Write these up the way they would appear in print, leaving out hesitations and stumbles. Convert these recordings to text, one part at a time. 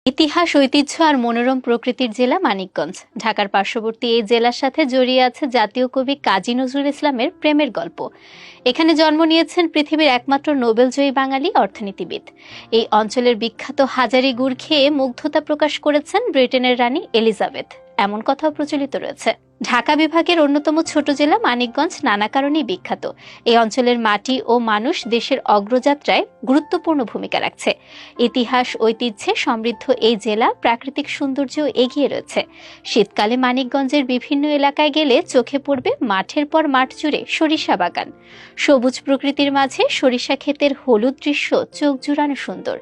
ইতিহাস, ঐতিহ্য আর মনোরম প্রকৃতির জেলা মানিকগঞ্জ। ঢাকার পার্শ্ববর্তী এই জেলার সাথে জড়িয়ে আছে জাতীয় কবি কাজী নজরুল ইসলামের প্রেমের গল্প। এখানে জন্ম নিয়েছেন পৃথিবীর একমাত্র নোবেলজয়ী বাঙালি অর্থনীতিবিদ। এই অঞ্চলের বিখ্যাত হাজারি গুড় খেয়ে মুগ্ধতা প্রকাশ করেছেন ব্রিটেনের রানী এলিজাবেথ, এমন কথাও প্রচলিত রয়েছে। ঢাকা বিভাগের অন্যতম ছোট জেলা মানিকগঞ্জ নানা কারণেই বিখ্যাত। এই অঞ্চলের মাটি ও মানুষ দেশের অগ্রযাত্রায় গুরুত্বপূর্ণ ভূমিকা রাখছে। ইতিহাস, ঐতিহ্যে সমৃদ্ধ এই জেলা প্রাকৃতিক সৌন্দর্যেও এগিয়ে রয়েছে। শীতকালে মানিকগঞ্জের বিভিন্ন এলাকায় গেলে চোখে পড়বে মাঠের পর মাঠ জুড়ে সরিষা বাগান। সবুজ প্রকৃতির মাঝে সরিষা ক্ষেতের হলুদ দৃশ্য চোখ জুড়ানো সুন্দর।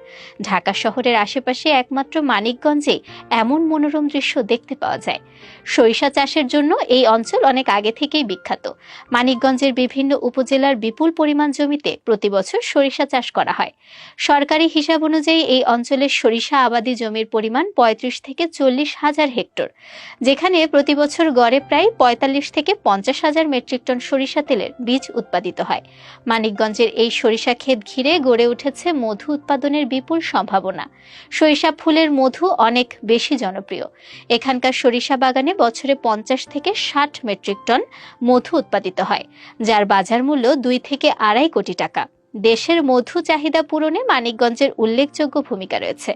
ঢাকা শহরের আশেপাশে একমাত্র মানিকগঞ্জে এমন মনোরম দৃশ্য দেখতে পাওয়া যায়। সরিষা চাষের জন্য এই অঞ্চল অনেক আগে থেকেই বিখ্যাত। মানিকগঞ্জের বিভিন্ন উপজেলার বিপুল পরিমাণ জমিতে প্রতি বছর সরিষা চাষ করা হয়। সরকারি হিসাব অনুযায়ী এই অঞ্চলের সরিষা আবাদি জমির পরিমাণ ৩৫ থেকে ৪০ হাজার হেক্টর, যেখানে প্রতি বছর গড়ে প্রায় ৪৫ থেকে ৫০ হাজার মেট্রিক টন সরিষা তেলের বীজ উৎপাদিত হয়। মানিকগঞ্জের এই সরিষা ক্ষেত ঘিরে গড়ে উঠেছে মধু উৎপাদনের বিপুল সম্ভাবনা। সরিষা ফুলের মধু অনেক বেশি জনপ্রিয়। এখানকার সরিষা বাগানে বছরে ৫০ থেকে ৬০ মেট্রিক টন মধু উৎপাদিত হয়, যার বাজার মূল্য ২ থেকে ২.৫ কোটি টাকা। দেশের মধু চাহিদা পূরণে মানিকগঞ্জের উল্লেখযোগ্য ভূমিকা রয়েছে।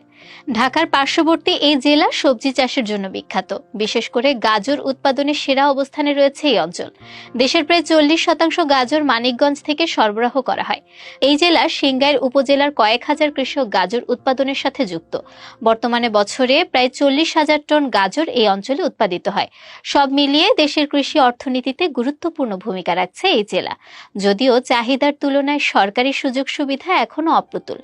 ঢাকার পার্শ্ববর্তী এই জেলা সবজি চাষের জন্য বিখ্যাত। বিশেষ করে গাজর উৎপাদনে সেরা অবস্থানে রয়েছে এই অঞ্চল। দেশের প্রায় ৪০% গাজর মানিকগঞ্জ থেকে সরবরাহ করা হয়। এই জেলা সিংগাইর উপজেলার কয়েক হাজার কৃষক গাজর উৎপাদনের সাথে যুক্ত। বর্তমানে বছরে প্রায় ৪০,০০০ টন গাজর এই অঞ্চলে উৎপাদিত হয়। সব মিলিয়ে দেশের কৃষি অর্থনীতিতে গুরুত্বপূর্ণ ভূমিকা রাখছে এই জেলা। যদিও চাহিদার তুলনায় সরকারি সুযোগ সুবিধা এখনো অপ্রতুল,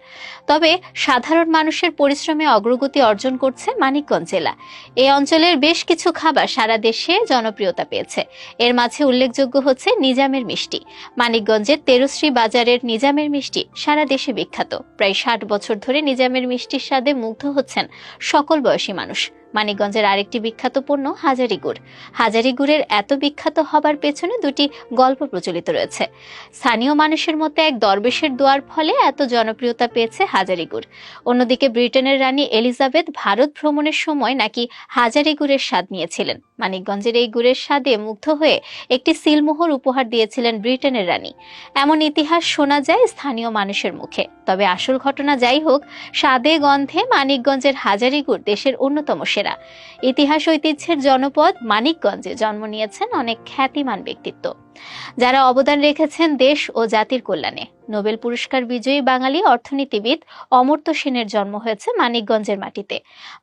তবে সাধারণ মানুষের পরিশ্রমে অগ্রগতি অর্জন করছে মানিকগঞ্জ জেলা। এই অঞ্চলের বেশ কিছু খাবার সারা দেশে জনপ্রিয়তা পেয়েছে। এর মাঝে উল্লেখযোগ্য হচ্ছে নিজামের মিষ্টি। মানিকগঞ্জের তেরশ্রী বাজারের নিজামের মিষ্টি সারা দেশে বিখ্যাত। প্রায় ৬০ বছর ধরে নিজামের মিষ্টির স্বাদে মুগ্ধ হচ্ছেন সকল বয়সী মানুষ। মানিকগঞ্জের আরেকটি বিখ্যাত পণ্য হাজারি গুড়। হাজারি গুড়ের এত বিখ্যাত হবার পেছনে দুটি গল্প প্রচলিত রয়েছে। স্থানীয় মানুষের মধ্যে এক দরবেশের দোয়ার ফলে এত জনপ্রিয়তা পেয়েছে হাজারি গুড়। অন্যদিকে ব্রিটেনের রানী এলিজাবেথ ভারত ভ্রমণের সময় নাকি হাজারি গুড়ের স্বাদ নিয়েছিলেন। মানিকগঞ্জের এই গুড়ের স্বাদে মুগ্ধ হয়ে একটি সিলমোহর উপহার দিয়েছিলেন ব্রিটেনের রানী। এমন ইতিহাস শোনা যায় স্থানীয় মানুষের মুখে। তবে আসল ঘটনা যাই হোক, স্বাদে গন্ধে মানিকগঞ্জের হাজারি গুড় দেশের অন্যতম সেরা। ইতিহাস, ঐতিহ্যের জনপদ মানিকগঞ্জে জন্ম নিয়েছেন অনেক খ্যাতিমান ব্যক্তিত্ব, যারা অবদান রেখেছেন দেশ ও জাতির কল্যাণে। নোবেল পুরস্কার বিজয়ী বাঙালি অর্থনীতিবিদ অমর্ত্য সেনের জন্ম হয়েছে মানিকগঞ্জের মাটিতে।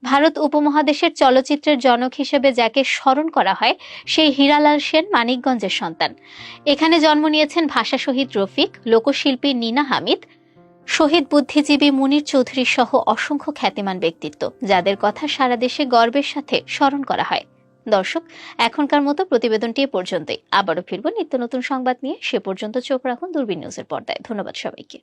ভারত উপমহাদেশের চলচ্চিত্রের জনক হিসেবে যাকে স্মরণ করা হয়, সেই হীরালাল সেন মানিকগঞ্জের সন্তান। এখানে জন্ম নিয়েছেন ভাষা শহীদ রফিক, লোকশিল্পী নীনা হামিদ, শহীদ বুদ্ধিজীবী মুনির চৌধুরী সহ অসংখ্য খ্যাতিমান ব্যক্তিত্ব, যাদের কথা সারা দেশে গর্বের সাথে স্মরণ করা হয়। দর্শক, এখনকার মতো প্রতিবেদনটি এ পর্যন্তই। আবারও ফিরব নিত্য নতুন সংবাদ নিয়ে। সে পর্যন্ত চোখ রাখুন দূরবীন নিউজের পর্দায়। ধন্যবাদ সবাইকে।